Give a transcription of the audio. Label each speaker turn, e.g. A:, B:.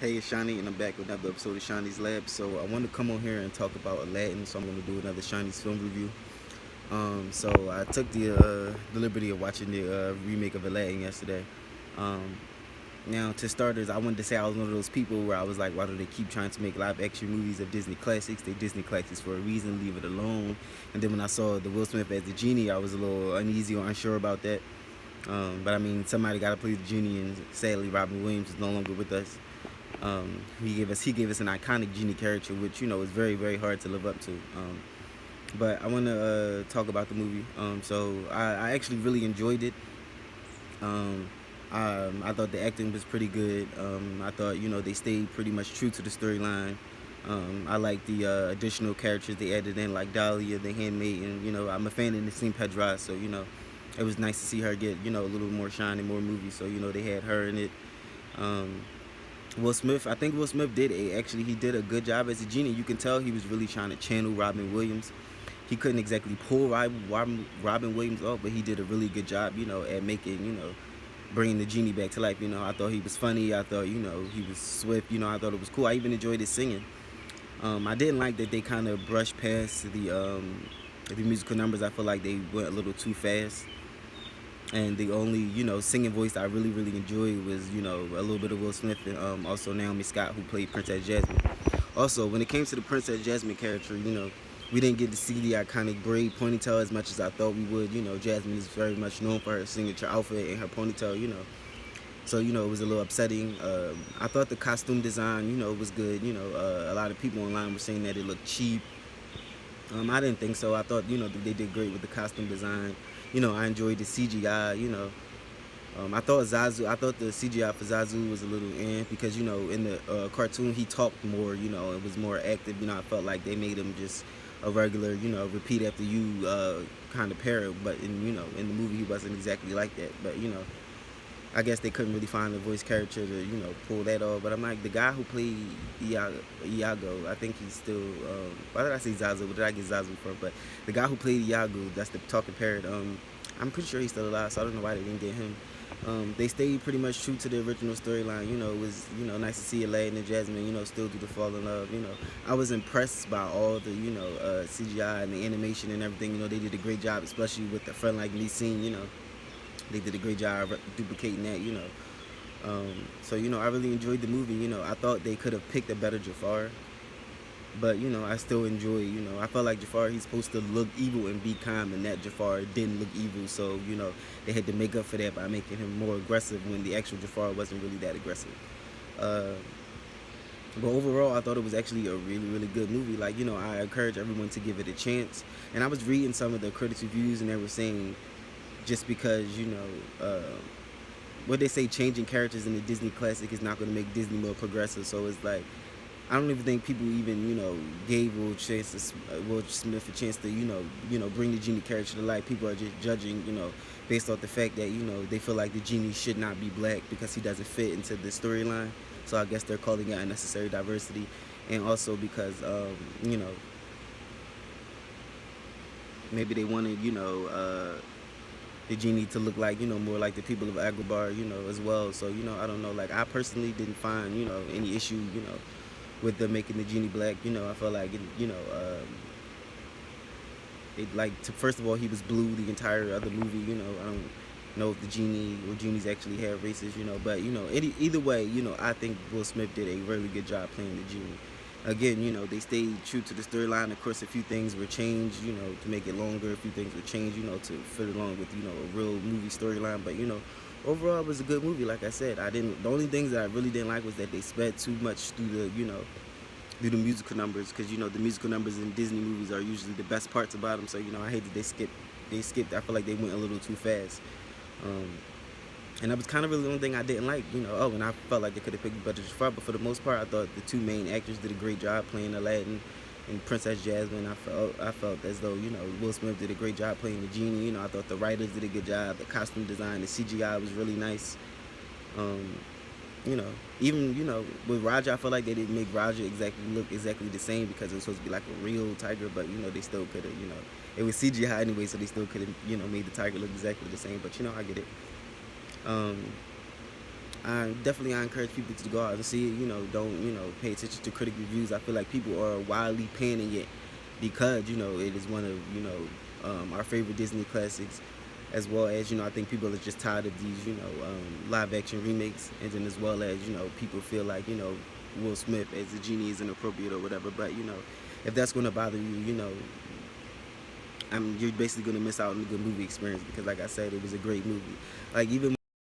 A: Hey, it's Shawnee, and I'm back with another episode of Shawnee's Lab. So I want to come on here and talk about Aladdin. So I'm going to do another Shawnee's film review. So I took the liberty of watching the remake of Aladdin yesterday. Um, Now, to starters, I wanted to say I was one of those people where I was like, why do they keep trying to make live action movies of Disney classics? They Disney classics for a reason. Leave it alone. And then when I saw the Will Smith as the genie, I was a little uneasy or unsure about that. But I mean, somebody got to play the genie, and sadly, Robin Williams is no longer with us. He gave us an iconic genie character, which is very hard to live up to. But I want to talk about the movie. So I actually really enjoyed it. Um, I thought the acting was pretty good. I thought they stayed pretty much true to the storyline. I like the additional characters they added in, like Dahlia, the handmaid, and I'm a fan of Nassim Pedrad, so it was nice to see her get a little more shine in more movies. So they had her in it. Um, Will Smith, I think Will Smith he did a good job as a genie. You can tell he was really trying to channel Robin Williams. He couldn't exactly pull Robin Williams off, but he did a really good job, at making, bringing the genie back to life. I thought he was funny. I thought, he was swift. I thought it was cool. I even enjoyed his singing. I didn't like that they kind of brushed past the musical numbers. I feel like they went a little too fast. And the only singing voice I really enjoyed was a little bit of Will Smith and also Naomi Scott, who played Princess Jasmine. Also, when it came to the Princess Jasmine character, we didn't get to see the iconic braid ponytail as much as I thought we would. Jasmine is very much known for her signature outfit and her ponytail. So it was a little upsetting. I thought the costume design was good. A lot of people online were saying that it looked cheap. I didn't think so. I thought they did great with the costume design. I enjoyed the CGI. I thought the CGI for Zazu was a little because in the cartoon he talked more. It was more active. I felt like they made him just a regular, repeat after you kind of parrot. But in the movie he wasn't exactly like that. But I guess they couldn't really find a voice character to pull that off. But I'm like, the guy who played Iago, I think he's still. Why did I say Zazu? Where did I get Zazu from? But the guy who played Iago, that's the talking parrot. I'm pretty sure he's still alive, so I don't know why they didn't get him. They stayed pretty much true to the original storyline. It was nice to see Aladdin and Jasmine still do the fall in love. I was impressed by all the CGI and the animation and everything. They did a great job, especially with the front like me scene. They did a great job duplicating that. So I really enjoyed the movie. I thought they could have picked a better Jafar, but I still enjoy. I felt like Jafar, he's supposed to look evil and be calm, and that Jafar didn't look evil. So they had to make up for that by making him more aggressive when the actual Jafar wasn't really that aggressive. Uh, but overall, I thought it was actually a really good movie. Like I encourage everyone to give it a chance. And I was reading some of the critics' reviews, and they were saying just because what they say, changing characters in the Disney classic is not going to make Disney more progressive. So it's like I don't even think people even gave Will Smith a chance to bring the genie character to life. People are just judging based off the fact that they feel like the genie should not be black because he doesn't fit into the storyline. So I guess they're calling it unnecessary diversity, and also because maybe they wanted the genie to look like more like the people of Agrabah, as well. So I don't know. Like I personally didn't find any issue with them making the genie black. I felt like first of all, he was blue the entire other movie. I don't know if the genie or genies actually have races. But either way, I think Will Smith did a really good job playing the genie. Again, they stayed true to the storyline. Of course, a few things were changed, to make it longer. A few things were changed, to fit along with, a real movie storyline. But overall, it was a good movie. Like I said, I didn't. The only things that I really didn't like was that they sped too much through the musical numbers, because the musical numbers in Disney movies are usually the best parts about them. So I hate that they skipped. I feel like they went a little too fast. Um, and that was kind of really the only thing I didn't like. And I felt like they could have picked better Jafar, but for the most part, I thought the two main actors did a great job playing Aladdin and Princess Jasmine. I felt as though Will Smith did a great job playing the genie. I thought the writers did a good job. The costume design, the CGI was really nice. Um, you know, even with Raja, I feel like they didn't make Raja look exactly the same because it was supposed to be like a real tiger, but they still could have it was CGI anyway, so they still could have made the tiger look exactly the same. But I get it. Um, I encourage people to go out and see it. Don't pay attention to critic reviews. I feel like people are wildly panning it because it is one of our favorite Disney classics, as well as I think people are just tired of these live action remakes, and then as well as people feel like Will Smith as the genie is inappropriate or whatever. But if that's going to bother you, you're basically going to miss out on a good movie experience because, like I said, it was a great movie. Like even